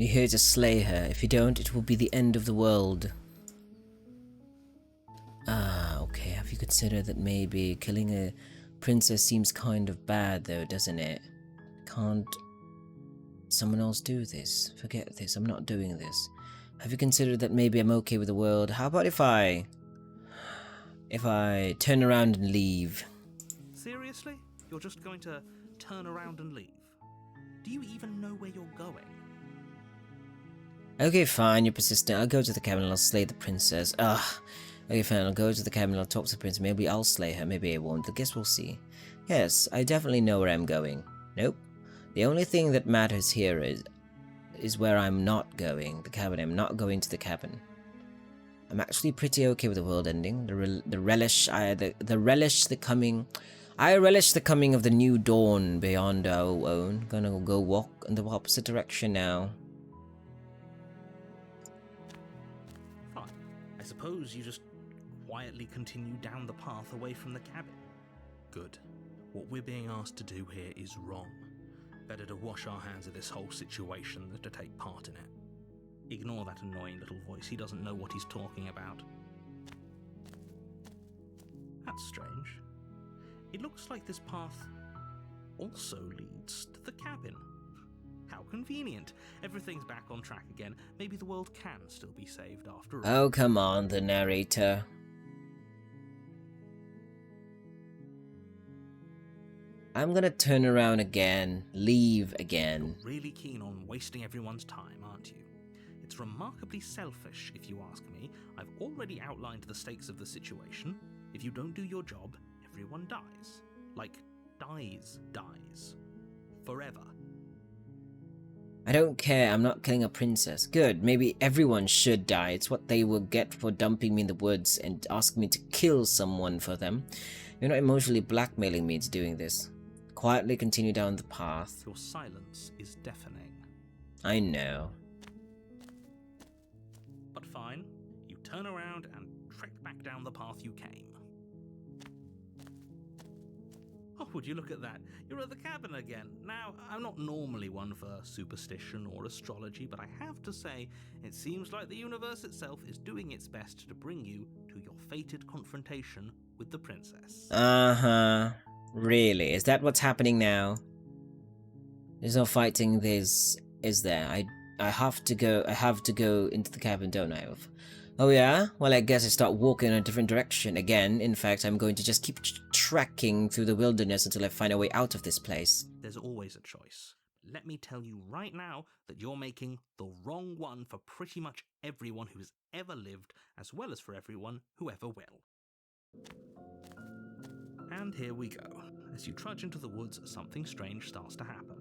You're here to slay her. If you don't, it will be the end of the world. Ah, okay. Have you considered that maybe killing a princess seems kind of bad, though, doesn't it? Can't someone else do this? Forget this. I'm not doing this. Have you considered that maybe I'm okay with the world? How about if I turn around and leave? Seriously? You're just going to turn around and leave? Do you even know where you're going? Okay, fine, you're persistent. I'll go to the cabin and I'll slay the princess. Ugh. Okay, fine, I'll go to the cabin and I'll talk to the prince. Maybe I'll slay her, maybe I won't. I guess we'll see. Yes, I definitely know where I'm going. Nope. The only thing that matters here is where I'm not going. The cabin. I'm not going to the cabin. I'm actually pretty okay with the world ending. I relish the coming of the new dawn beyond our own. Gonna go walk in the opposite direction now. Fine. I suppose you just quietly continue down the path away from the cabin. Good. What we're being asked to do here is wrong. Better to wash our hands of this whole situation than to take part in it. Ignore that annoying little voice. He doesn't know what he's talking about. That's strange. It looks like this path also leads to the cabin. How convenient. Everything's back on track again. Maybe the world can still be saved after all. Oh, come on, the narrator. I'm gonna turn around again, leave again. You're really keen on wasting everyone's time, aren't you? It's remarkably selfish, if you ask me. I've already outlined the stakes of the situation. If you don't do your job, everyone dies. Like, dies. Forever. I don't care, I'm not killing a princess. Good, maybe everyone should die. It's what they will get for dumping me in the woods and asking me to kill someone for them. You're not emotionally blackmailing me into doing this. Quietly continue down the path. Your silence is deafening. I know. But fine, you turn around and trek back down the path you came. Oh, would you look at that? You're at the cabin again. Now, I'm not normally one for superstition or astrology, but I have to say, it seems like the universe itself is doing its best to bring you to your fated confrontation with the princess. Uh-huh. Really? Is that what's happening now? There's no fighting this, is there? I have to go into the cabin, don't I? Oh yeah? Well, I guess I start walking in a different direction again. In fact, I'm going to just keep trekking through the wilderness until I find a way out of this place. There's always a choice. Let me tell you right now that you're making the wrong one for pretty much everyone who's ever lived, as well as for everyone who ever will. And here we go. As you trudge into the woods, something strange starts to happen.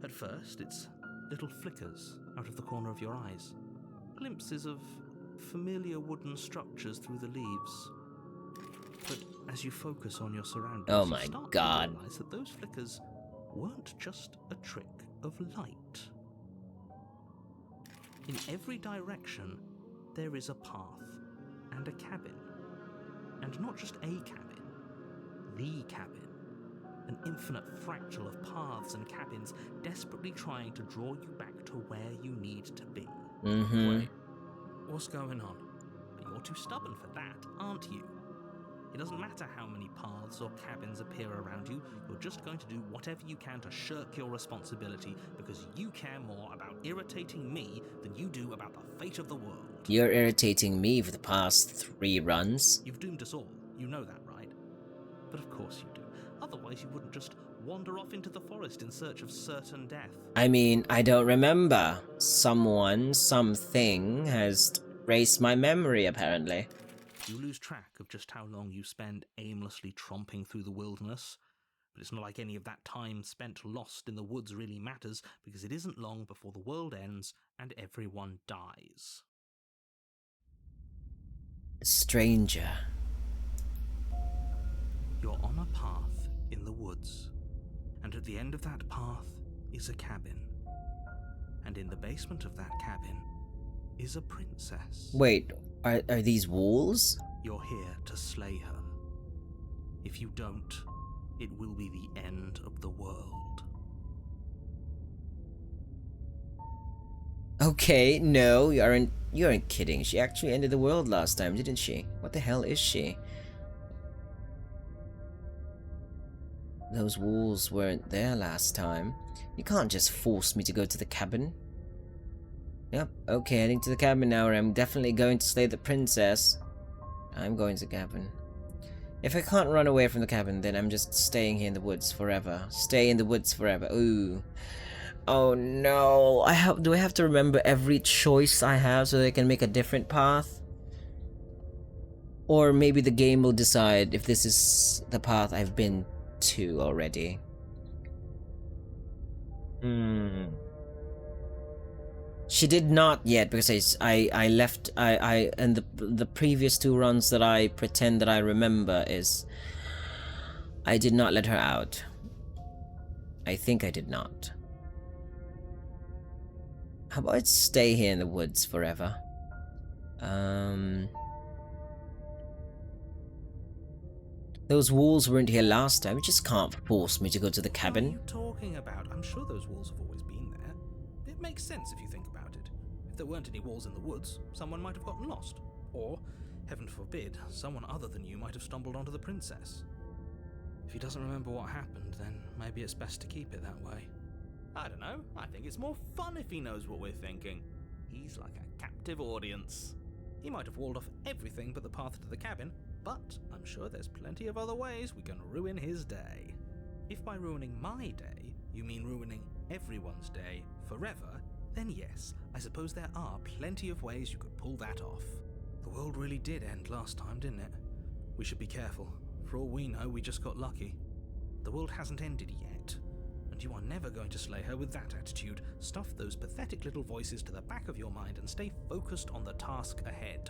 At first, it's little flickers out of the corner of your eyes. Glimpses of familiar wooden structures through the leaves. But as you focus on your surroundings, Oh my you start God. to realize that those flickers weren't just a trick of light. In every direction, there is a path and a cabin. And not just a cabin, the cabin. An infinite fractal of paths and cabins desperately trying to draw you back to where you need to be. Mm-hmm. Wait, what's going on? You're too stubborn for that, aren't you? It doesn't matter how many paths or cabins appear around you, you're just going to do whatever you can to shirk your responsibility because you care more about irritating me than you do about the fate of the world. You're irritating me for the past 3 runs. You've doomed us all, you know that, right? But of course you do. Otherwise you wouldn't just wander off into the forest in search of certain death. I mean, I don't remember. Something has erased my memory, apparently. You lose track of just how long you spend aimlessly tromping through the wilderness. But it's not like any of that time spent lost in the woods really matters, because it isn't long before the world ends and everyone dies. Stranger. You're on a path in the woods, and at the end of that path is a cabin. And in the basement of that cabin is a princess. Wait, are these walls? You're here to slay her. If you don't, it will be the end of the world. Okay, no, you aren't kidding. She actually ended the world last time, didn't she? What the hell is she? Those walls weren't there last time. You can't just force me to go to the cabin. Yep, okay, heading to the cabin now, or I'm definitely going to slay the princess. I'm going to the cabin. If I can't run away from the cabin, then I'm just staying here in the woods forever. Stay in the woods forever. Ooh. Oh no. Do I have to remember every choice I have so that I can make a different path? Or maybe the game will decide if this is the path I've been to already. She did not yet, because I left and the previous two runs that I pretend that I remember is I did not let her out. I think I did not. How about I stay here in the woods forever? Those walls weren't here last time. You just can't force me to go to the cabin. What are you talking about? I'm sure those walls have always been there. It makes sense if you think about it. If there weren't any walls in the woods, someone might have gotten lost. Or, heaven forbid, someone other than you might have stumbled onto the princess. If he doesn't remember what happened, then maybe it's best to keep it that way. I don't know. I think it's more fun if he knows what we're thinking. He's like a captive audience. He might have walled off everything but the path to the cabin, but I'm sure there's plenty of other ways we can ruin his day. If by ruining my day, you mean ruining everyone's day forever, then yes, I suppose there are plenty of ways you could pull that off. The world really did end last time, didn't it? We should be careful. For all we know, we just got lucky. The world hasn't ended yet, and you are never going to slay her with that attitude. Stuff those pathetic little voices to the back of your mind and stay focused on the task ahead.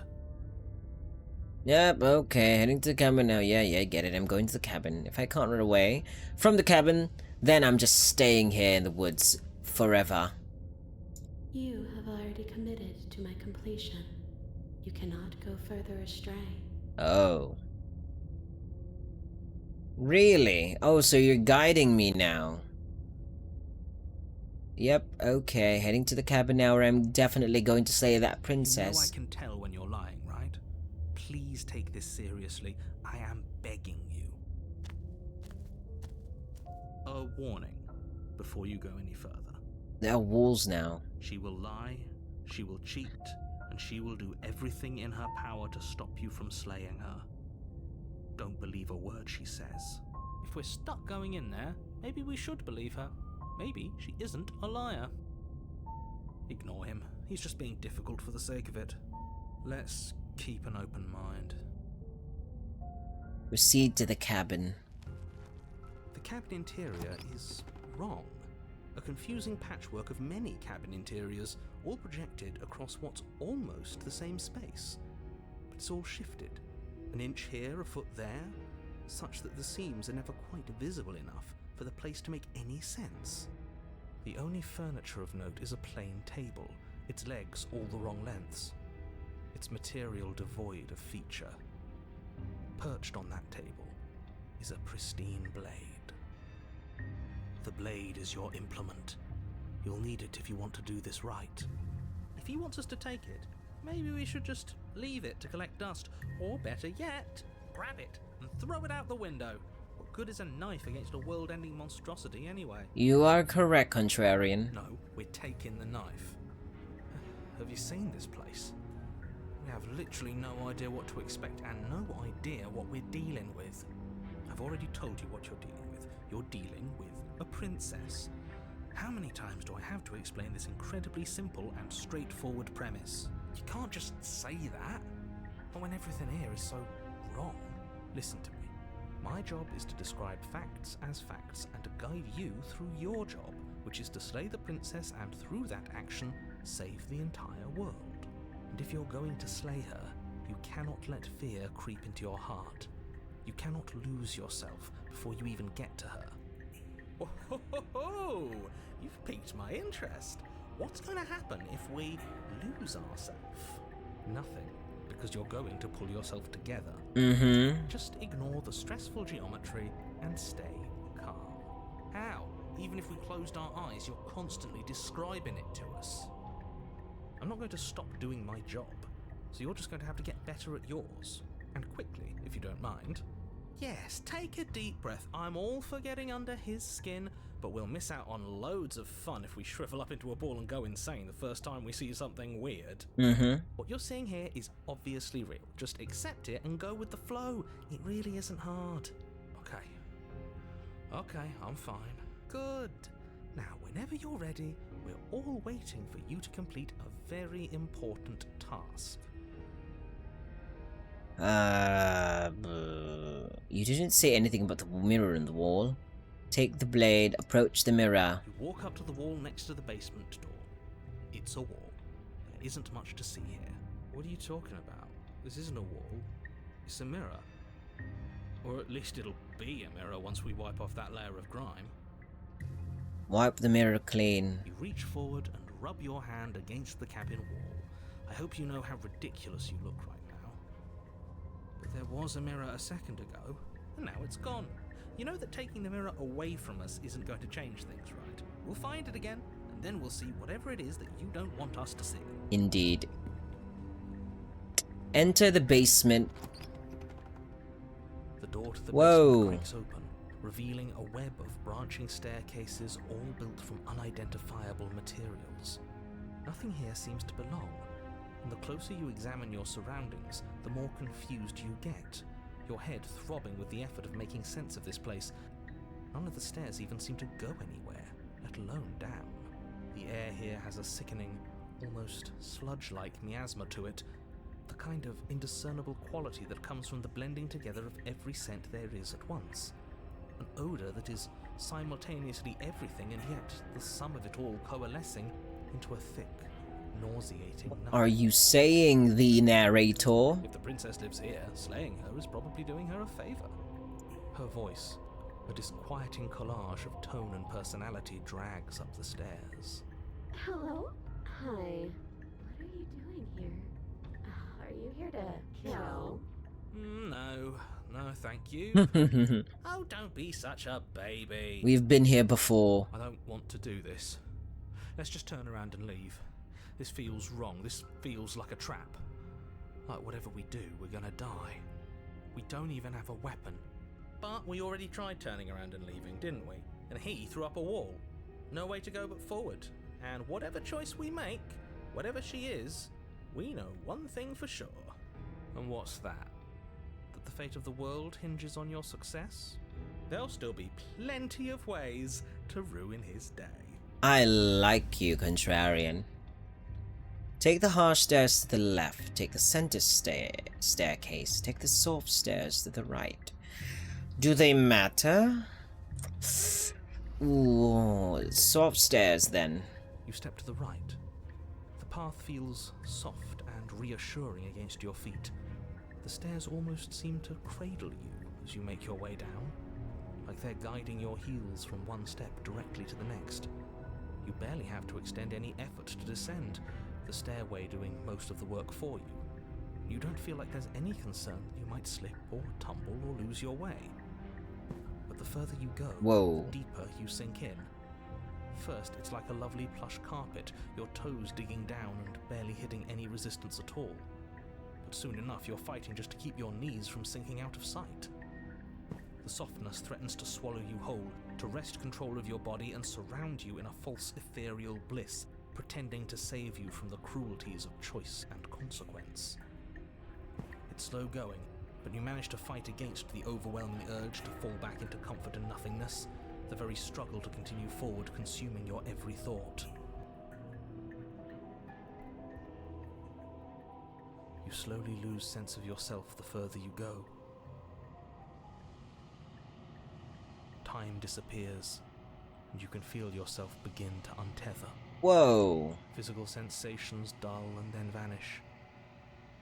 Yep, okay, heading to the cabin now. Yeah, get it. I'm going to the cabin. If I can't run away from the cabin, then I'm just staying here in the woods forever. You have already committed to my completion. You cannot go further astray. Oh. Really? Oh, so you're guiding me now. Yep, okay, heading to the cabin now, where I'm definitely going to slay that princess. You know I can tell when you're lying, right? Please take this seriously. I am begging you. A warning before you go any further. There are walls now. She will lie, she will cheat, and she will do everything in her power to stop you from slaying her. Don't believe a word she says. If we're stuck going in there, maybe we should believe her. Maybe she isn't a liar. Ignore him. He's just being difficult for the sake of it. Let's keep an open mind. Proceed to the cabin. The cabin interior is wrong. A confusing patchwork of many cabin interiors, all projected across what's almost the same space. But it's all shifted. An inch here, a foot there, such that the seams are never quite visible enough for the place to make any sense. The only furniture of note is a plain table, its legs all the wrong lengths, its material devoid of feature. Perched on that table is a pristine blade. The blade is your implement. You'll need it if you want to do this right. If he wants us to take it, maybe we should just leave it to collect dust, or better yet, grab it and throw it out the window. What good is a knife against a world-ending monstrosity anyway? You are correct, contrarian. No, we're taking the knife. Have you seen this place? We have literally no idea what to expect and no idea what we're dealing with. I've already told you what you're dealing with. You're dealing with a princess. How many times do I have to explain this incredibly simple and straightforward premise? You can't just say that. But when everything here is so wrong. Listen to me. My job is to describe facts as facts and to guide you through your job, which is to slay the princess and through that action, save the entire world. And if you're going to slay her, you cannot let fear creep into your heart. You cannot lose yourself before you even get to her. Oh, ho, ho, ho. You've piqued my interest. What's going to happen if we lose ourselves? Nothing, because you're going to pull yourself together. Just ignore the stressful geometry and stay calm. How? Even if we closed our eyes, you're constantly describing it to us. I'm not going to stop doing my job, so you're just going to have to get better at yours. And quickly, if you don't mind. Yes, take a deep breath. I'm all for getting under his skin, but we'll miss out on loads of fun if we shrivel up into a ball and go insane the first time we see something weird. What you're seeing here is obviously real. Just accept it and go with the flow. It really isn't hard. Okay, I'm fine. Good. Now, whenever you're ready, we're all waiting for you to complete a very important task. You didn't say anything about the mirror in the wall. Take the blade, approach the mirror. You walk up to the wall next to the basement door. It's a wall. There isn't much to see here. What are you talking about? This isn't a wall. It's a mirror. Or at least it'll be a mirror once we wipe off that layer of grime. Wipe the mirror clean. You reach forward and rub your hand against the cabin wall. I hope you know how ridiculous you look right now. But there was a mirror a second ago, and now it's gone. You know that taking the mirror away from us isn't going to change things, right? We'll find it again, and then we'll see whatever it is that you don't want us to see. Indeed. Enter the basement. The door to the Whoa. basement creaks open, revealing a web of branching staircases all built from unidentifiable materials. Nothing here seems to belong, and the closer you examine your surroundings, the more confused you get, your head throbbing with the effort of making sense of this place. None of the stairs even seem to go anywhere, let alone down. The air here has a sickening, almost sludge-like miasma to it, the kind of indiscernible quality that comes from the blending together of every scent there is at once. An odour that is simultaneously everything and yet the sum of it all coalescing into a thick, nauseating nut. Are you saying the narrator? If the princess lives here, slaying her is probably doing her a favour. Her voice, a disquieting collage of tone and personality, drags up the stairs. Hello? Hi. What are you doing here? Are you here to kill? No, thank you. Oh, don't be such a baby. We've been here before. I don't want to do this. Let's just turn around and leave. This feels wrong. This feels like a trap. Like whatever we do, we're gonna die. We don't even have a weapon. But we already tried turning around and leaving, didn't we? And he threw up a wall. No way to go but forward. And whatever choice we make, whatever she is, we know one thing for sure. And what's that? That the fate of the world hinges on your success? There'll still be plenty of ways to ruin his day. I like you, contrarian. Take the harsh stairs to the left. Take the center staircase. Take the soft stairs to the right. Do they matter? Ooh, soft stairs then. You step to the right. The path feels soft and reassuring against your feet. The stairs almost seem to cradle you as you make your way down, like they're guiding your heels from one step directly to the next. You barely have to extend any effort to descend, the stairway doing most of the work for you. You don't feel like there's any concern that you might slip or tumble or lose your way. But the further you go, Whoa. the deeper you sink in. First, it's like a lovely plush carpet, your toes digging down and barely hitting any resistance at all. But soon enough, you're fighting just to keep your knees from sinking out of sight. The softness threatens to swallow you whole, to wrest control of your body and surround you in a false ethereal bliss, pretending to save you from the cruelties of choice and consequence. It's slow going, but you manage to fight against the overwhelming urge to fall back into comfort and nothingness, the very struggle to continue forward consuming your every thought. You slowly lose sense of yourself the further you go. Time disappears, and you can feel yourself begin to untether. Whoa. Physical sensations dull and then vanish,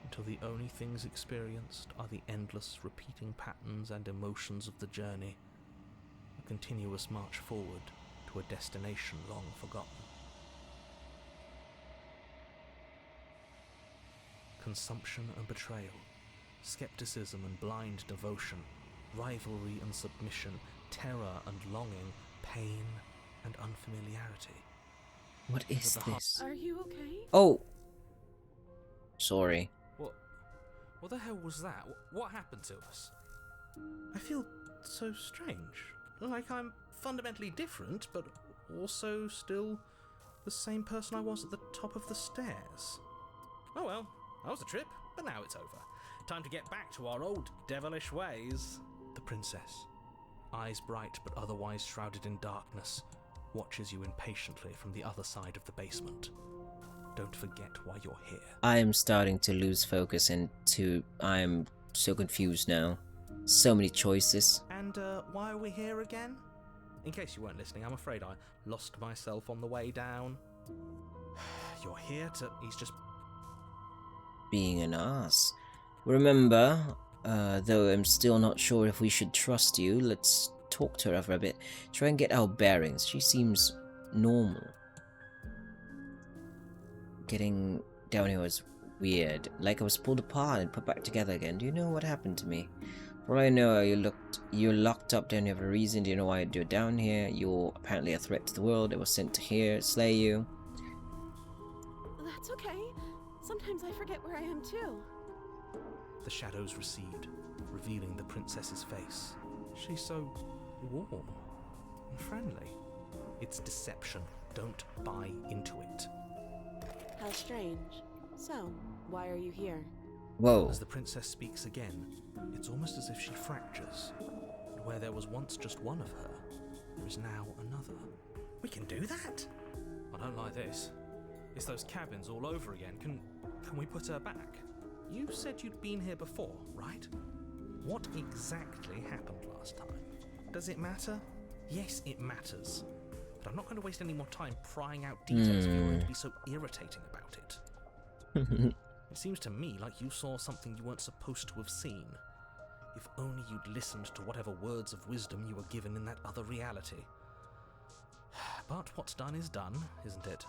until the only things experienced are the endless repeating patterns and emotions of the journey, a continuous march forward to a destination long forgotten. Consumption and betrayal, skepticism and blind devotion, rivalry and submission, terror and longing, pain and unfamiliarity. What is At the heart- this? Are you okay? Oh, Sorry. What the hell was that? What happened to us? I feel so strange. Like I'm fundamentally different, but also still the same person I was at the top of the stairs. Oh well, that was a trip, but now it's over. Time to get back to our old devilish ways. The princess, eyes bright but otherwise shrouded in darkness, watches you impatiently from the other side of the basement. Don't forget why you're here. I am starting to lose focus and I'm so confused now. So many choices. And why are we here again? In case you weren't listening, I'm afraid I lost myself on the way down. You're here to... He's just... Being an ass. Remember, though I'm still not sure if we should trust you, let's talk to her for a bit. Try and get our bearings. She seems normal. Getting down here was weird. Like I was pulled apart and put back together again. Do you know what happened to me? For all I know, you're locked up down here for a reason. Do you know why you're down here? You're apparently a threat to the world. It was sent to here, slay you. That's okay. Sometimes I forget where I am too. The shadows recede, revealing the princess's face. She's so warm and friendly. It's deception. Don't buy into it. How strange. So, why are you here? Whoa. As the princess speaks again, it's almost as if she fractures. And where there was once just one of her, there is now another. We can do that? I don't like this. It's those cabins all over again. Can we put her back? You said you'd been here before, right? What exactly happened last time? Does it matter? Yes, it matters. But I'm not going to waste any more time prying out details if you're going to be so irritating about it. It seems to me like you saw something you weren't supposed to have seen. If only you'd listened to whatever words of wisdom you were given in that other reality. But what's done is done, isn't it?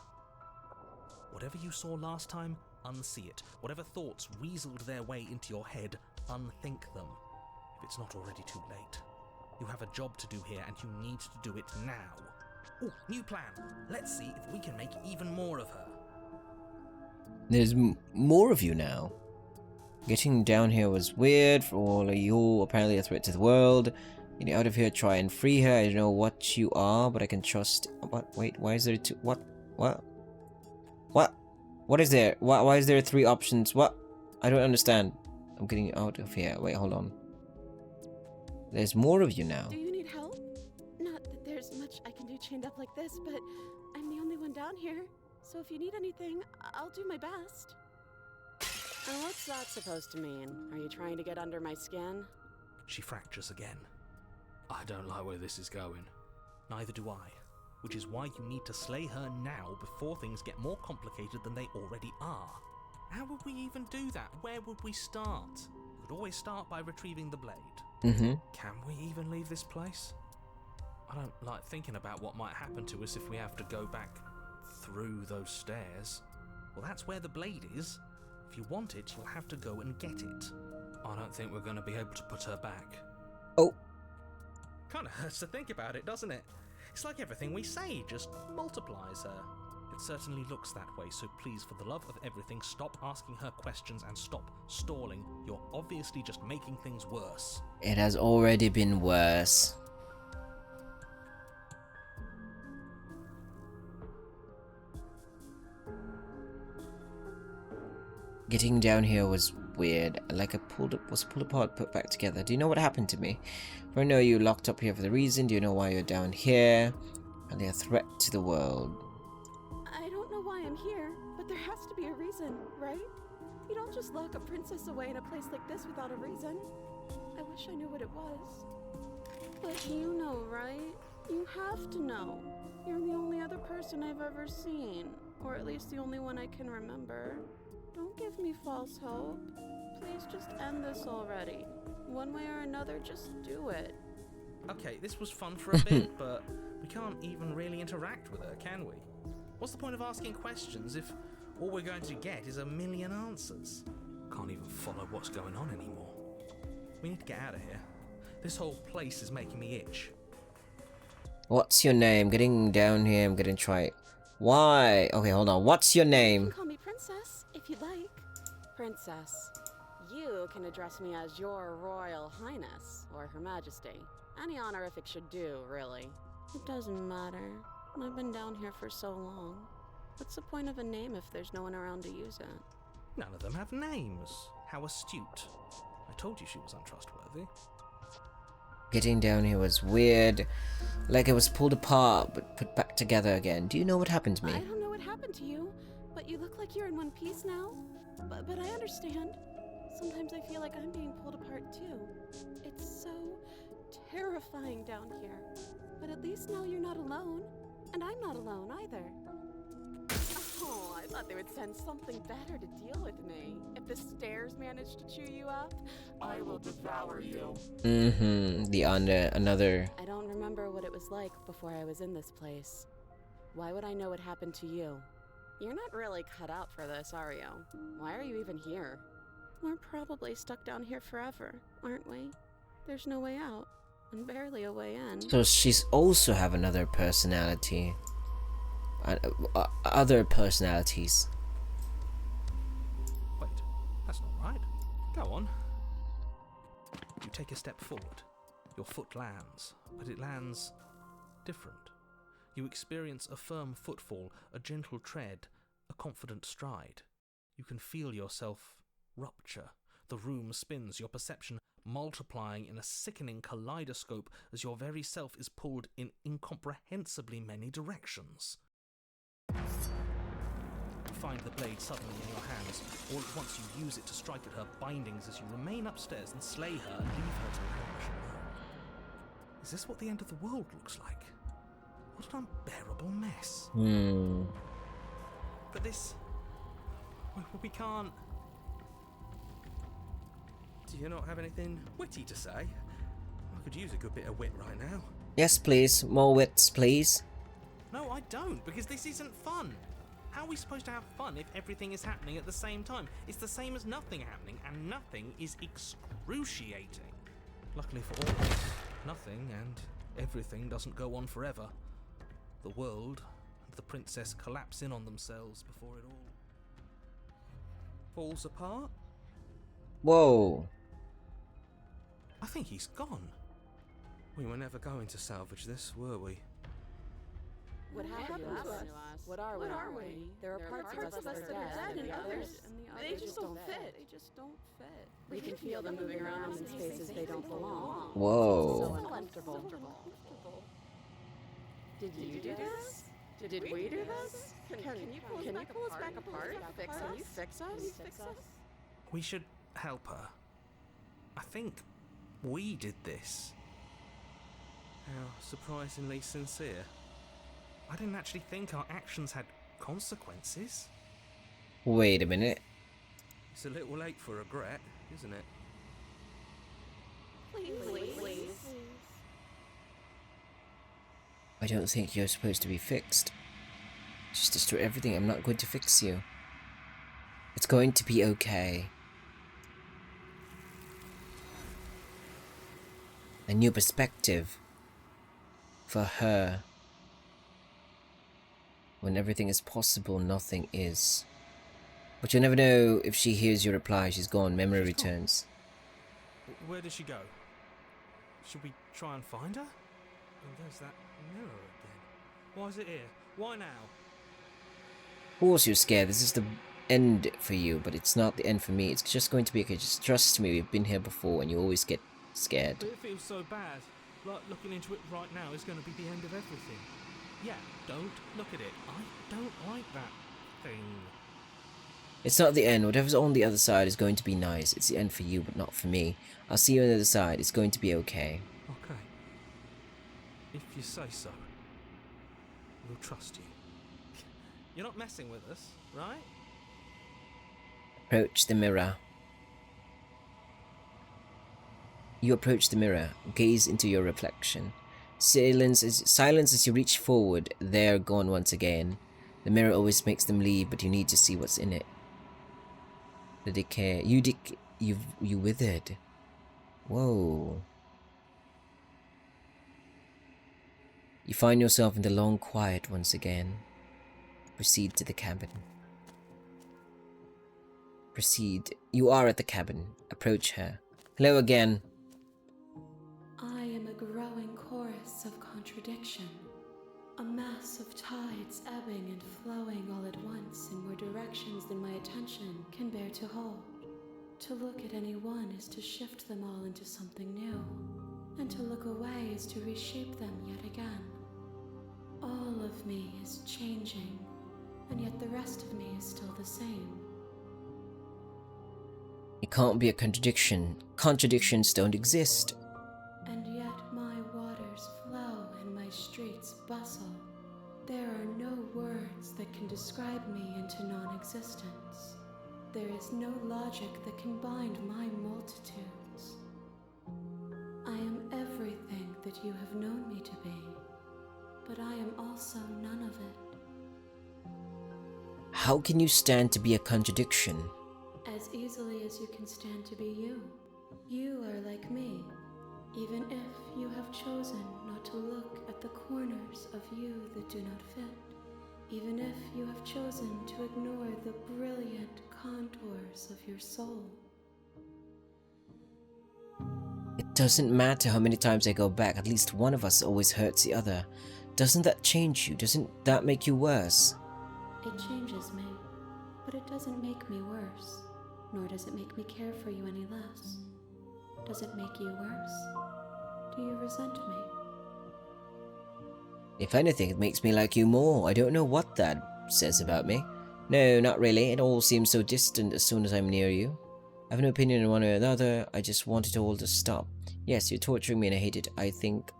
Whatever you saw last time, unsee it. Whatever thoughts weaseled their way into your head, unthink them. If it's not already too late. You have a job to do here and you need to do it now. Oh, new plan. Let's see if we can make even more of her. There's more of you now. Getting down here was weird. For all of you, apparently a threat to the world. Getting out of here, try and free her. I don't know what you are, but I can trust. What? Wait, why is there two? What? What? What? What is there? Why is there three options? What? I don't understand. I'm getting out of here. Wait, hold on. There's more of you now. Do you need help? Not that there's much I can do chained up like this, but I'm the only one down here. So if you need anything, I'll do my best. And what's that supposed to mean? Are you trying to get under my skin? She fractures again. I don't like where this is going. Neither do I. Which is why you need to slay her now before things get more complicated than they already are. How would we even do that? Where would we start? We could always start by retrieving the blade. Can we even leave this place? I don't like thinking about what might happen to us if we have to go back through those stairs. Well, that's where the blade is. If you want it, you'll have to go and get it. I don't think we're going to be able to put her back. Oh. Kind of hurts to think about it, doesn't it? It's like everything we say just multiplies her. It certainly looks that way, so please, for the love of everything, stop asking her questions and stop stalling. You're obviously just making things worse. It has already been worse. Getting down here was weird. Like I was pulled apart, put back together. Do you know what happened to me? I know you locked up here for the reason. Do you know why you're down here? Are they a threat to the world? I don't know why I'm here, but there has to be a reason, right? You don't just lock a princess away in a place like this without a reason. I wish I knew what it was. But you know, right? You have to know. You're the only other person I've ever seen. Or at least the only one I can remember. Don't give me false hope. Please just end this already. One way or another, just do it. Okay, this was fun for a bit, but we can't even really interact with her, can we? What's the point of asking questions if all we're going to get is a million answers? Can't even follow what's going on anymore. We need to get out of here. This whole place is making me itch. What's your name? Getting down here, I'm gonna try it. Why? Okay, hold on. What's your You name? can call me Princess, if you'd like. Princess. You can address me as Your Royal Highness, or Her Majesty. Any honorific should do, really. It doesn't matter. I've been down here for so long. What's the point of a name if there's no one around to use it? None of them have names. How astute. I told you she was untrustworthy. Getting down here was weird. Like it was pulled apart, but put back together again. Do you know what happened to me? I don't know what happened to you, but you look like you're in one piece now. But I understand. Sometimes I feel like I'm being pulled apart too. It's so terrifying down here. But at least now you're not alone. And I'm not alone either. Oh, I thought they would send something better to deal with me. If the stairs manage to chew you up, I will devour you. Another. I don't remember what it was like before I was in this place. Why would I know what happened to you? You're not really cut out for this, are you? Why are you even here? We're probably stuck down here forever, aren't we? There's no way out, and barely a way in. So she's also have another personality. Other personalities. Wait, that's not right. Go on. You take a step forward. Your foot lands, but it lands different. You experience a firm footfall, a gentle tread, a confident stride. You can feel yourself rupture. The room spins, your perception multiplying in a sickening kaleidoscope as your very self is pulled in incomprehensibly many directions. You find the blade suddenly in your hands. All at once you use it to strike at her bindings as you remain upstairs and slay her and leave her to languish alone. Is this what the end of the world looks like? What an unbearable mess. But this... we can't... Do you not have anything witty to say? I could use a good bit of wit right now. Yes, please. More wits, please. No, I don't, because this isn't fun. How are we supposed to have fun if everything is happening at the same time? It's the same as nothing happening, and nothing is excruciating. Luckily for all of us, nothing and everything doesn't go on forever. The world and the princess collapse in on themselves before it all falls apart. Whoa. I think he's gone. We were never going to salvage this, were we? What happened to us? What are we? There are parts of us that are dead, and the others, they just don't fit. We can feel them moving around in spaces they don't belong. Whoa. So uncomfortable. Did you do this? Did we do this? Can you pull us back apart? Can you fix us? We should help her. I think we did this. How surprisingly sincere. I didn't actually think our actions had consequences. Wait a minute. It's a little late for regret, isn't it? Please. I don't think you're supposed to be fixed. Just destroy everything. I'm not going to fix you. It's going to be okay. A new perspective for her. When everything is possible, nothing is. But you'll never know if she hears your reply. She's gone. Memory returns. Where did she go? Should we try and find her? Oh, there's that mirror again. Why is it here? Why now? Of course you're scared. This is the end for you, but it's not the end for me. It's just going to be okay. Just trust me. We've been here before, and you always get scared. But it feels so bad. Like looking into it right now is going to be the end of everything. Yeah, don't look at it. I don't like that thing. It's not the end. Whatever's on the other side is going to be nice. It's the end for you, but not for me. I'll see you on the other side. It's going to be okay. Okay. If you say so. We'll trust you. You're not messing with us, right? Approach the mirror. You approach the mirror. Gaze into your reflection. Silence as you reach forward. They're gone once again. The mirror always makes them leave, but you need to see what's in it. The decay. You withered. Whoa. You find yourself in the long quiet once again. Proceed to the cabin. Proceed. You are at the cabin. Approach her. Hello again. I am a growing chorus of contradiction. A mass of tides ebbing and flowing all at once in more directions than my attention can bear to hold. To look at any one is to shift them all into something new, and to look away is to reshape them yet again. All of me is changing, and yet the rest of me is still the same. It can't be a contradiction. Contradictions don't exist. And yet my waters flow and my streets bustle. There are no words that can describe me into non-existence. There is no logic that can bind my multitudes. I am everything that you have known me to be, but I am also none of it. How can you stand to be a contradiction? As easily as you can stand to be you. You are like me, even if you have chosen not to look at the corners of you that do not fit. Even if you have chosen to ignore the brilliant contours of your soul. It doesn't matter how many times I go back, at least one of us always hurts the other. Doesn't that change you? Doesn't that make you worse? It changes me, but it doesn't make me worse, nor does it make me care for you any less. Does it make you worse? Do you resent me? If anything, it makes me like you more. I don't know what that says about me. No, not really. It all seems so distant as soon as I'm near you. I have no opinion on one or another. I just want it all to stop. Yes, you're torturing me and I hate it. I think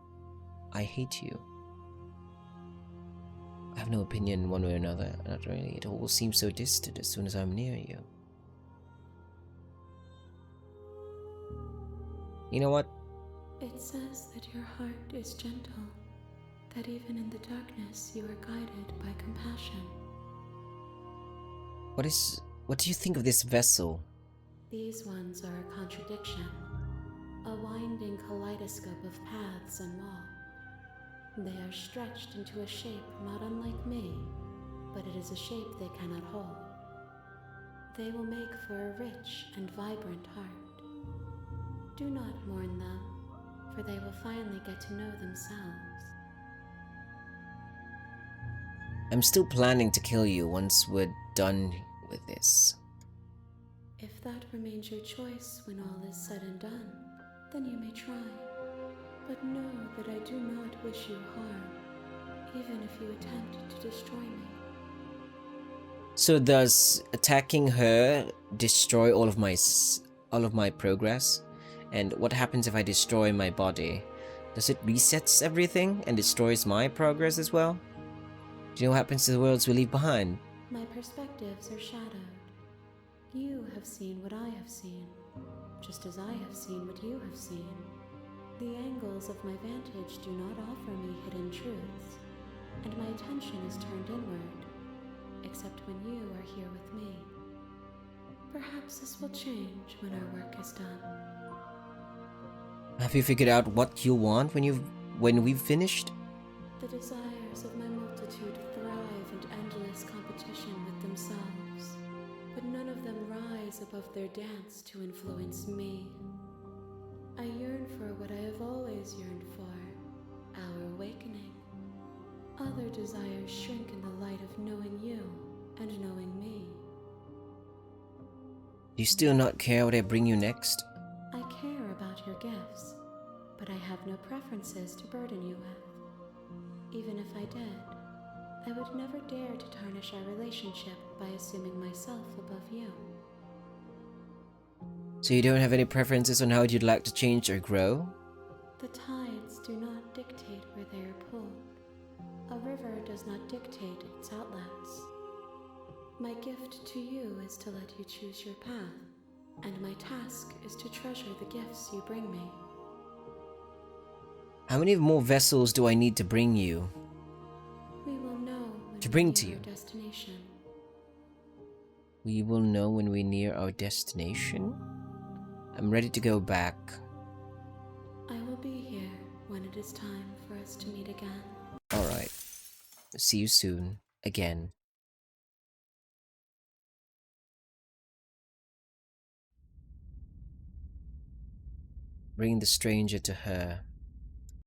I hate you. I have no opinion one way or another. Not really. It all seems so distant as soon as I'm near you. You know what? It says that your heart is gentle, that even in the darkness you are guided by compassion. What do you think of this vessel? These ones are a contradiction, a winding kaleidoscope of paths and wall. They are stretched into a shape not unlike me, but it is a shape they cannot hold. They will make for a rich and vibrant heart. Do not mourn them, for they will finally get to know themselves. I'm still planning to kill you once we're done with this. If that remains your choice when all is said and done, then you may try. But know that I do not wish you harm, even if you attempt to destroy me. So does attacking her destroy all of my progress? And what happens if I destroy my body? Does it resets everything and destroys my progress as well? Do you know what happens to the worlds we leave behind? My perspectives are shadowed. You have seen what I have seen, just as I have seen what you have seen. The angles of my vantage do not offer me hidden truths, and my attention is turned inward, except when you are here with me. Perhaps this will change when our work is done. Have you figured out what you want when we've finished? The desires of my multitude thrive in endless competition with themselves, but none of them rise above their dance to influence me. I yearn for what I have always yearned for, our awakening. Other desires shrink in the light of knowing you and knowing me. Do you still not care what I bring you next? I care about your gifts, but I have no preferences to burden you with. Even if I did, I would never dare to tarnish our relationship by assuming myself above you. So you don't have any preferences on how you'd like to change or grow? The tides do not dictate where they are pulled. A river does not dictate its outlets. My gift to you is to let you choose your path, and my task is to treasure the gifts you bring me. How many more vessels do I need to bring you? We will know when To we bring near to you. our destination. We will know when we're near our destination. I'm ready to go back. I will be here when it is time for us to meet again. Alright. See you soon. Again. bring the stranger to her.